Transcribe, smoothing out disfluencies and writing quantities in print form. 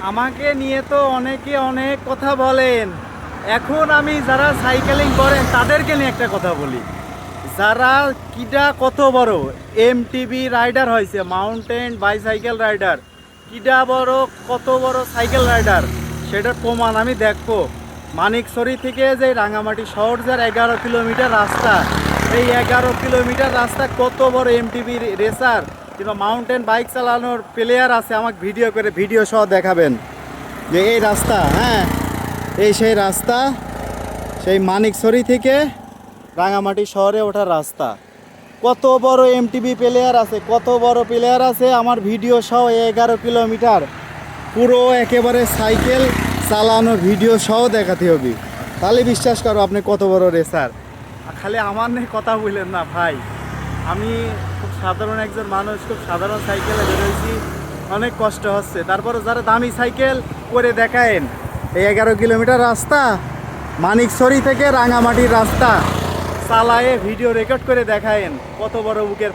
আমাকে নিয়ে তো অনেকে অনেক কথা বলেন। এখন আমি যারা সাইকেলিং করেন তাদেরকে নিয়ে একটা কথা বলি। যারা কিডা কত বড় এমটিবি রাইডার হয়েছে, মাউন্টেন বাইসাইকেল রাইডার, কিডা বড় কত বড় সাইকেল রাইডার, সেটার প্রমাণ আমি দেখবো। মানিকছড়ি থেকে যে রাঙামাটি শহর যার 11 কিলোমিটার রাস্তা, এই 11 কিলোমিটার রাস্তা কত বড় এমটিবি রেসার কিংবা মাউন্টেন বাইক চালানোর প্লেয়ার আছে, আমাকে ভিডিও করে ভিডিও সহ দেখাবেন যে এই রাস্তা, হ্যাঁ এই সেই রাস্তা, সেই মানিকছড়ি থেকে রাঙামাটি শহরে ওঠার রাস্তা। কত বড় এমটিবি প্লেয়ার আছে, কত বড় প্লেয়ার আছে, আমার ভিডিও সহ 11 কিলোমিটার পুরো একেবারে সাইকেল চালানো ভিডিও সহ দেখাতে হবে, তাহলে বিশ্বাস করো আপনি কত বড় রেসার। খালি আমার নিয়ে কথা বললেন না ভাই, আমি খুব সাধারণ একজন মানুষ, খুব সাধারণ সাইকেলে বেরোয়েছি, অনেক কষ্ট হচ্ছে। তারপরে যারা দামি সাইকেল করে দেখায়েন এই 11 কিলোমিটার রাস্তা মানিকছড়ি থেকে রাঙামাটির রাস্তা চালায়ে ভিডিও রেকর্ড করে দেখায়েন কত বড় বুকের